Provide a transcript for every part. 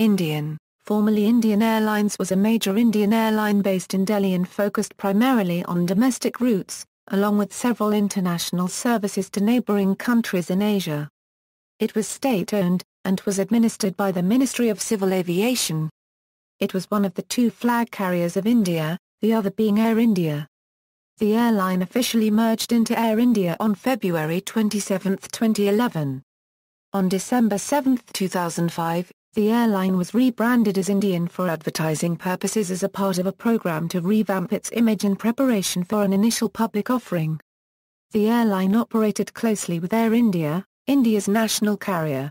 Indian, formerly Indian Airlines, was a major Indian airline based in Delhi and focused primarily on domestic routes, along with several international services to neighbouring countries in Asia. It was state-owned, and was administered by the Ministry of Civil Aviation. It was one of the two flag carriers of India, the other being Air India. The airline officially merged into Air India on February 27, 2011. On December 7, 2005, the airline was rebranded as Indian for advertising purposes as a part of a program to revamp its image in preparation for an initial public offering. The airline operated closely with Air India, India's national carrier.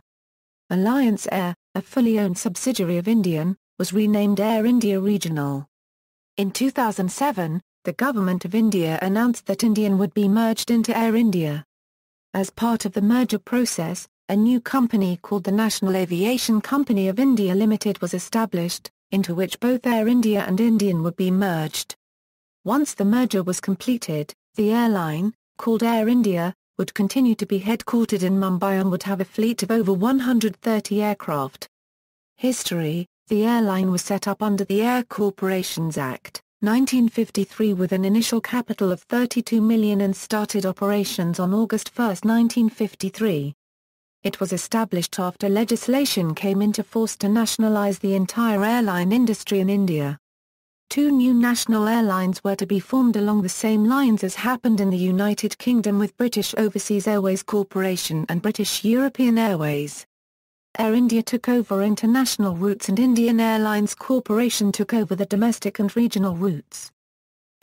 Alliance Air, a fully owned subsidiary of Indian, was renamed Air India Regional. In 2007, the Government of India announced that Indian would be merged into Air India. As part of the merger process, a new company called the National Aviation Company of India Limited was established, into which both Air India and Indian would be merged. Once the merger was completed, the airline, called Air India, would continue to be headquartered in Mumbai and would have a fleet of over 130 aircraft. History: the airline was set up under the Air Corporations Act, 1953 with an initial capital of 32 million and started operations on August 1, 1953. It was established after legislation came into force to nationalize the entire airline industry in India. Two new national airlines were to be formed along the same lines as happened in the United Kingdom with British Overseas Airways Corporation and British European Airways. Air India took over international routes and Indian Airlines Corporation took over the domestic and regional routes.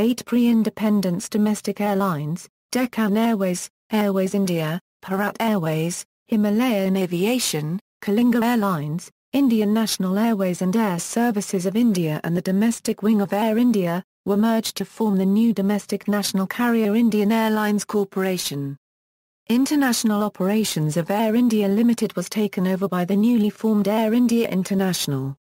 8 pre-independence domestic airlines, Deccan Airways, Airways India, Bharat Airways, Himalayan Aviation, Kalinga Airlines, Indian National Airways and Air Services of India and the domestic wing of Air India, were merged to form the new domestic national carrier Indian Airlines Corporation. International operations of Air India Limited was taken over by the newly formed Air India International.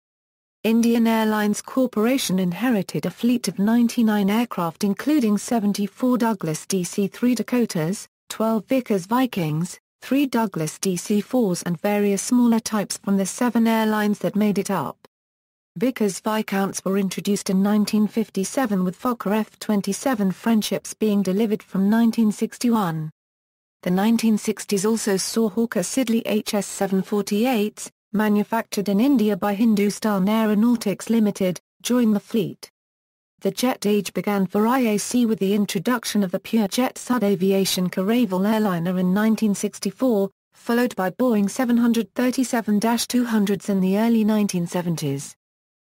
Indian Airlines Corporation inherited a fleet of 99 aircraft including 74 Douglas DC-3 Dakotas, 12 Vickers Vikings, 3 Douglas DC-4s and various smaller types from the 7 airlines that made it up. Vickers Viscounts were introduced in 1957 with Fokker F-27 Friendships being delivered from 1961. The 1960s also saw Hawker Siddeley HS-748s, manufactured in India by Hindustan Aeronautics Limited, join the fleet. The jet age began for IAC with the introduction of the PureJet Sud Aviation Caravel airliner in 1964, followed by Boeing 737-200s in the early 1970s.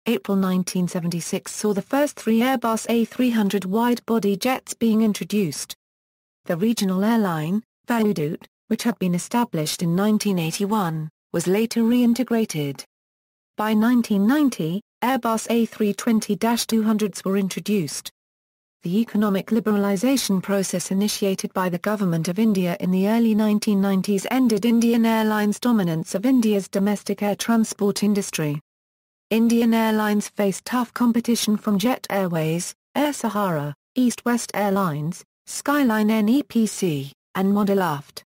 April 1976 saw the first 3 Airbus A300 wide-body jets being introduced. The regional airline, Vaidut, which had been established in 1981, was later reintegrated. By 1990, Airbus A320-200s were introduced. The economic liberalisation process initiated by the Government of India in the early 1990s ended Indian Airlines' dominance of India's domestic air transport industry. Indian Airlines faced tough competition from Jet Airways, Air Sahara, East West Airlines, Skyline NEPC, and Model-Aft.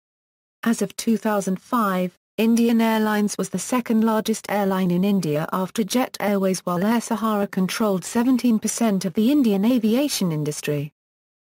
As of 2005, Indian Airlines was the second largest airline in India after Jet Airways while Air Sahara controlled 17% of the Indian aviation industry.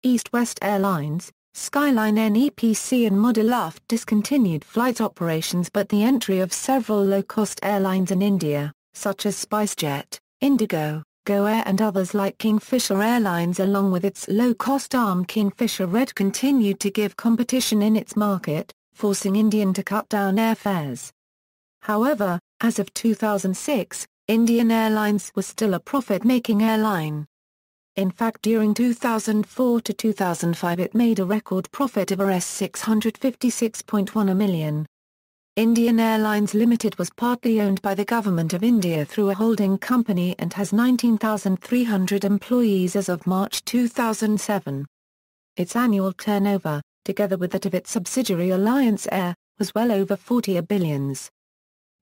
East West Airlines, Skyline NEPC and Model-Aft discontinued flight operations but the entry of several low-cost airlines in India, such as SpiceJet, Indigo, GoAir and others like Kingfisher Airlines along with its low-cost arm Kingfisher Red continued to give competition in its market, forcing Indian to cut down airfares. However, as of 2006, Indian Airlines was still a profit-making airline. In fact during 2004 to 2005 it made a record profit of Rs 656.1 million. Indian Airlines Limited was partly owned by the Government of India through a holding company and has 19,300 employees as of March 2007. Its annual turnover, together with that of its subsidiary Alliance Air, was well over 40 billions.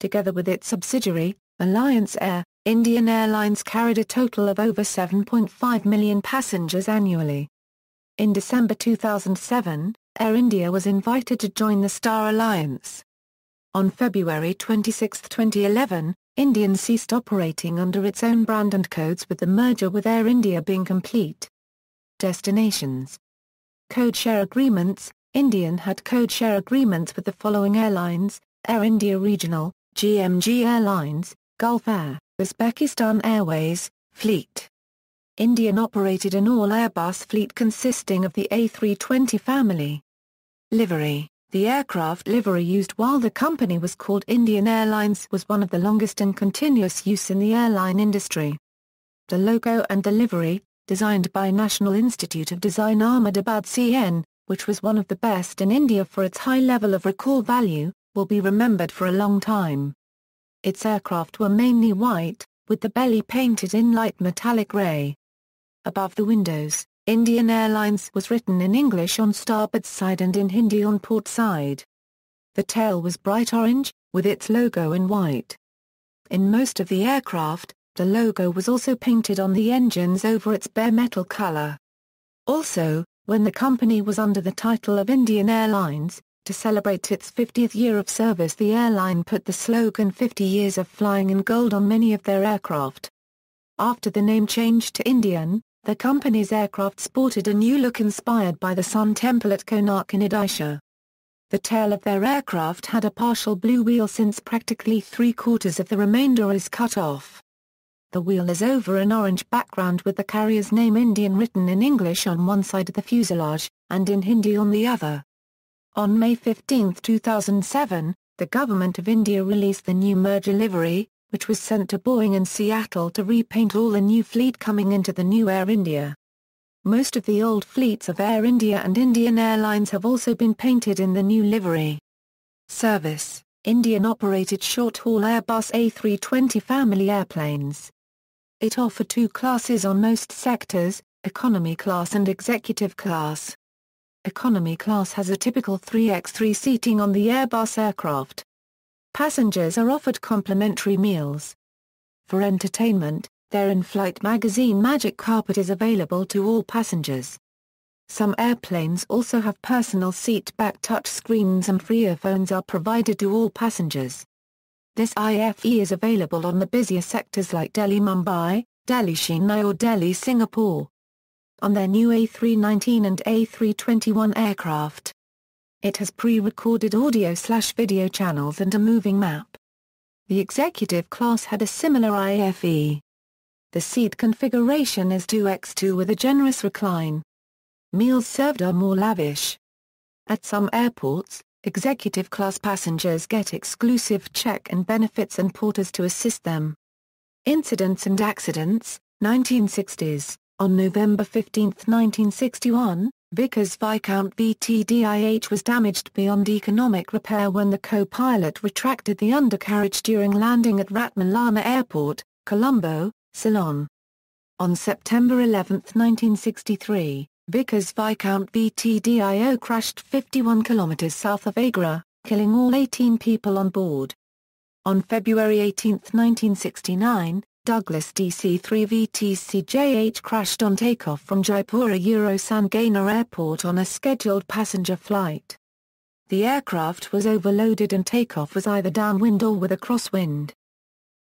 Together with its subsidiary, Alliance Air, Indian Airlines carried a total of over 7.5 million passengers annually. In December 2007, Air India was invited to join the Star Alliance. On February 26, 2011, Indian ceased operating under its own brand and codes with the merger with Air India being complete. Destinations. Code share agreements. Indian had code share agreements with the following airlines: Air India Regional, GMG Airlines, Gulf Air, Uzbekistan Airways, Fleet. Indian operated an all-Airbus fleet consisting of the A320 family. Livery. The aircraft livery used while the company was called Indian Airlines was one of the longest in continuous use in the airline industry. The logo and the livery, designed by National Institute of Design Ahmedabad CN, which was one of the best in India for its high level of recall value, will be remembered for a long time. Its aircraft were mainly white, with the belly painted in light metallic grey. Above the windows, Indian Airlines was written in English on starboard side and in Hindi on port side. The tail was bright orange, with its logo in white. In most of the aircraft, the logo was also painted on the engines over its bare metal colour. Also, when the company was under the title of Indian Airlines, to celebrate its 50th year of service, the airline put the slogan 50 years of flying in gold on many of their aircraft. After the name changed to Indian, the company's aircraft sported a new look inspired by the Sun Temple at Konark in Odisha. The tail of their aircraft had a partial blue wheel since practically 3/4 of the remainder is cut off. The wheel is over an orange background with the carrier's name Indian written in English on one side of the fuselage, and in Hindi on the other. On May 15, 2007, the Government of India released the new merger livery, which was sent to Boeing in Seattle to repaint all the new fleet coming into the new Air India. Most of the old fleets of Air India and Indian Airlines have also been painted in the new livery. Service. Indian operated short-haul Airbus A320 family airplanes. It offered two classes on most sectors, economy class and executive class. Economy class has a typical 3x3 seating on the Airbus aircraft. Passengers are offered complimentary meals. For entertainment, their in-flight magazine Magic Carpet is available to all passengers. Some airplanes also have personal seat-back touch screens and free earphones are provided to all passengers. This IFE is available on the busier sectors like Delhi-Mumbai, Delhi-Chennai or Delhi-Singapore. On their new A319 and A321 aircraft. It has pre-recorded audio/video channels and a moving map. The executive class had a similar IFE. The seat configuration is 2x2 with a generous recline. Meals served are more lavish. At some airports, executive class passengers get exclusive check and benefits and porters to assist them. Incidents and accidents. 1960s. On November 15, 1961, Vickers Viscount VTDIH was damaged beyond economic repair when the co-pilot retracted the undercarriage during landing at Ratmalana Airport, Colombo, Ceylon. On September 11, 1963, Vickers Viscount VTDIO crashed 51 kilometers south of Agra, killing all 18 people on board. On February 18, 1969, Douglas DC-3 VTCJH crashed on takeoff from Jaipura Sangana Airport on a scheduled passenger flight. The aircraft was overloaded and takeoff was either downwind or with a crosswind.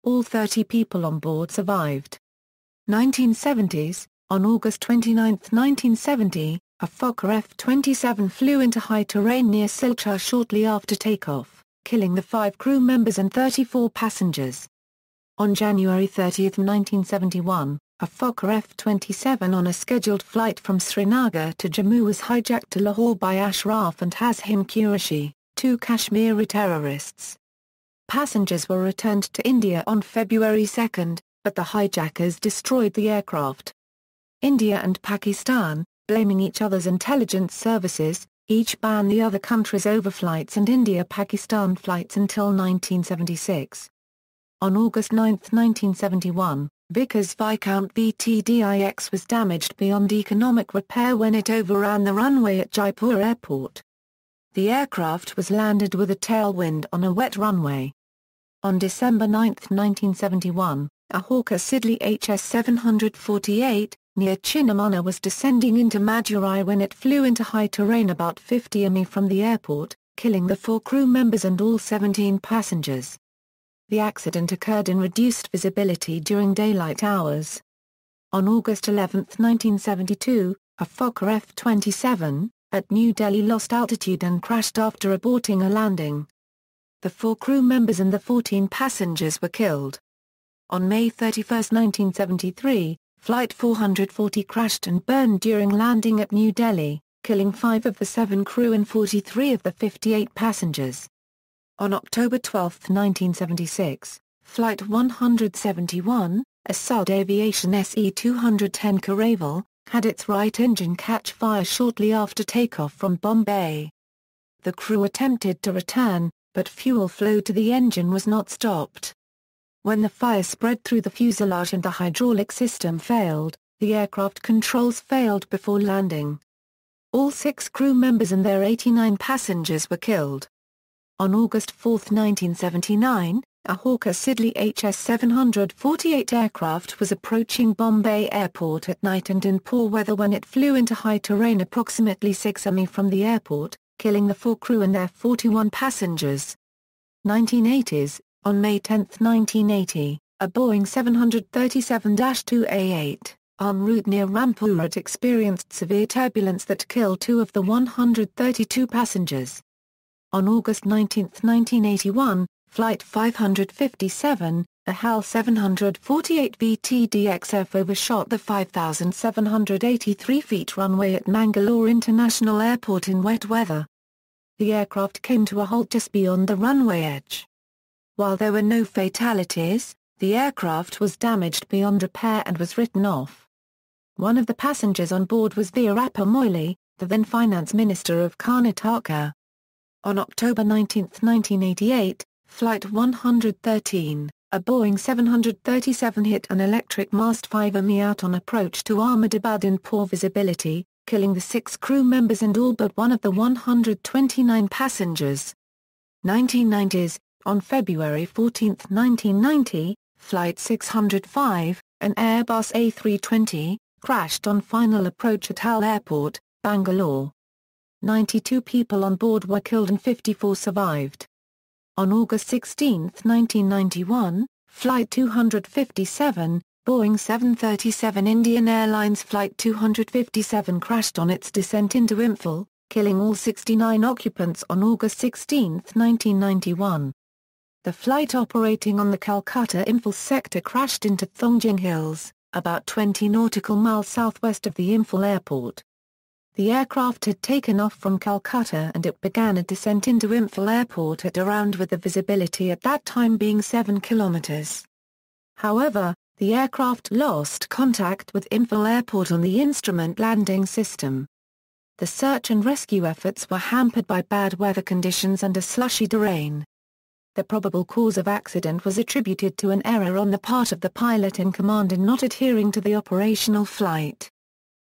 All 30 people on board survived. 1970s. On August 29, 1970, a Fokker F-27 flew into high terrain near Silchar shortly after takeoff, killing the 5 crew members and 34 passengers. On January 30, 1971, a Fokker F-27 on a scheduled flight from Srinagar to Jammu was hijacked to Lahore by Ashraf and Hazim Qureshi, 2 Kashmiri terrorists. Passengers were returned to India on February 2, but the hijackers destroyed the aircraft. India and Pakistan, blaming each other's intelligence services, each banned the other country's overflights and India-Pakistan flights until 1976. On August 9, 1971, Vickers Viscount VTDIX was damaged beyond economic repair when it overran the runway at Jaipur Airport. The aircraft was landed with a tailwind on a wet runway. On December 9, 1971, a Hawker Siddeley HS-748, near Chinnamana was descending into Madurai when it flew into high terrain about 50 mi from the airport, killing the 4 crew members and all 17 passengers. The accident occurred in reduced visibility during daylight hours. On August 11, 1972, a Fokker F-27, at New Delhi lost altitude and crashed after aborting a landing. The 4 crew members and the 14 passengers were killed. On May 31, 1973, Flight 440 crashed and burned during landing at New Delhi, killing 5 of the 7 crew and 43 of the 58 passengers. On October 12, 1976, Flight 171, a Saud Aviation SE-210 Caravel, had its right engine catch fire shortly after takeoff from Bombay. The crew attempted to return, but fuel flow to the engine was not stopped. When the fire spread through the fuselage and the hydraulic system failed, the aircraft controls failed before landing. All 6 crew members and their 89 passengers were killed. On August 4, 1979, a Hawker Siddeley HS-748 aircraft was approaching Bombay Airport at night and in poor weather when it flew into high terrain approximately 6 mi from the airport, killing the 4 crew and their 41 passengers. 1980s, on May 10, 1980, a Boeing 737-2A8, en route near Rampur experienced severe turbulence that killed 2 of the 132 passengers. On August 19, 1981, Flight 557, a HAL 748 VTDXF overshot the 5,783 feet runway at Mangalore International Airport in wet weather. The aircraft came to a halt just beyond the runway edge. While there were no fatalities, the aircraft was damaged beyond repair and was written off. One of the passengers on board was Veerappa Moily, the then Finance Minister of Karnataka. On October 19, 1988, Flight 113, a Boeing 737 hit an electric mast 5 mi out on approach to Ahmedabad in poor visibility, killing the 6 crew members and all but one of the 129 passengers. 1990s, on February 14, 1990, Flight 605, an Airbus A320, crashed on final approach at HAL Airport, Bangalore. 92 people on board were killed and 54 survived. On August 16, 1991, Flight 257, Boeing 737 Indian Airlines Flight 257 crashed on its descent into Imphal, killing all 69 occupants on August 16, 1991. The flight operating on the Calcutta-Imphal sector crashed into Thongjing Hills, about 20 nautical miles southwest of the Imphal airport. The aircraft had taken off from Calcutta and it began a descent into Imphal Airport at around with the visibility at that time being 7 kilometers. However, the aircraft lost contact with Imphal Airport on the instrument landing system. The search and rescue efforts were hampered by bad weather conditions and a slushy terrain. The probable cause of accident was attributed to an error on the part of the pilot in command in not adhering to the operational flight.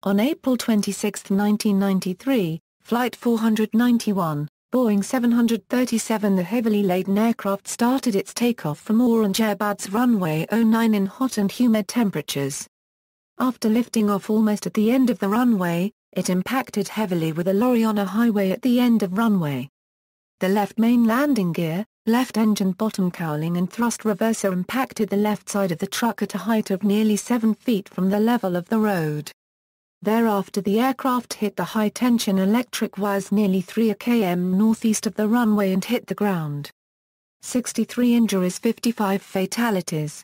On April 26, 1993, Flight 491, Boeing 737 the heavily laden aircraft started its takeoff from Aurangabad's runway 09 in hot and humid temperatures. After lifting off almost at the end of the runway, it impacted heavily with a lorry on a highway at the end of runway. The left main landing gear, left engine bottom cowling and thrust reverser impacted the left side of the truck at a height of nearly 7 feet from the level of the road. Thereafter the aircraft hit the high-tension electric wires nearly 3 km northeast of the runway and hit the ground. 63 injuries, 55 fatalities.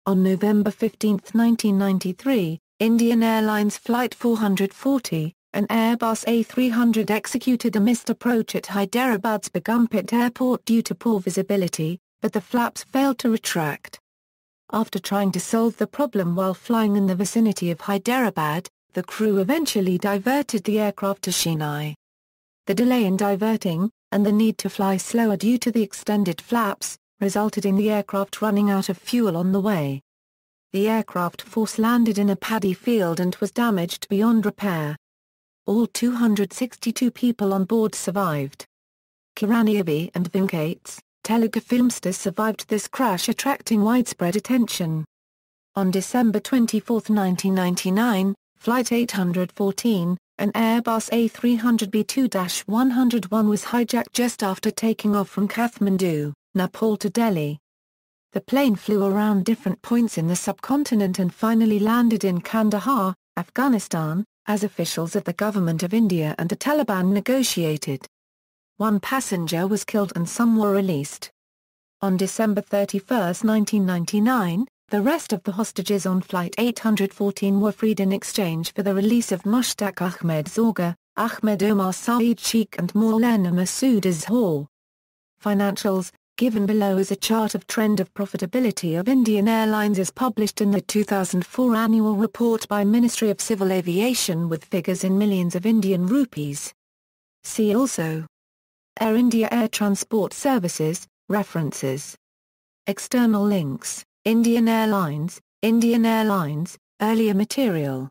On November 15, 1993, Indian Airlines Flight 440, an Airbus A300 executed a missed approach at Hyderabad's Begumpet Airport due to poor visibility, but the flaps failed to retract. After trying to solve the problem while flying in the vicinity of Hyderabad, the crew eventually diverted the aircraft to Chennai. The delay in diverting, and the need to fly slower due to the extended flaps, resulted in the aircraft running out of fuel on the way. The aircraft force-landed in a paddy field and was damaged beyond repair. All 262 people on board survived. Kirani Avi and Venkates, Telugu film stars, survived this crash, attracting widespread attention. On December 24, 1999, Flight 814, an Airbus A300B2-101 was hijacked just after taking off from Kathmandu, Nepal to Delhi. The plane flew around different points in the subcontinent and finally landed in Kandahar, Afghanistan, as officials of the Government of India and the Taliban negotiated. One passenger was killed and some were released. On December 31, 1999, the rest of the hostages on Flight 814 were freed in exchange for the release of Mushtaq Ahmed Zorga, Ahmed Omar Saeed Sheikh and Maulana Masood Azhar. Financials, given below is a chart of trend of profitability of Indian Airlines as published in the 2004 annual report by Ministry of Civil Aviation with figures in millions of Indian rupees. See also Air India Air Transport Services, references. External links, Indian Airlines, earlier material.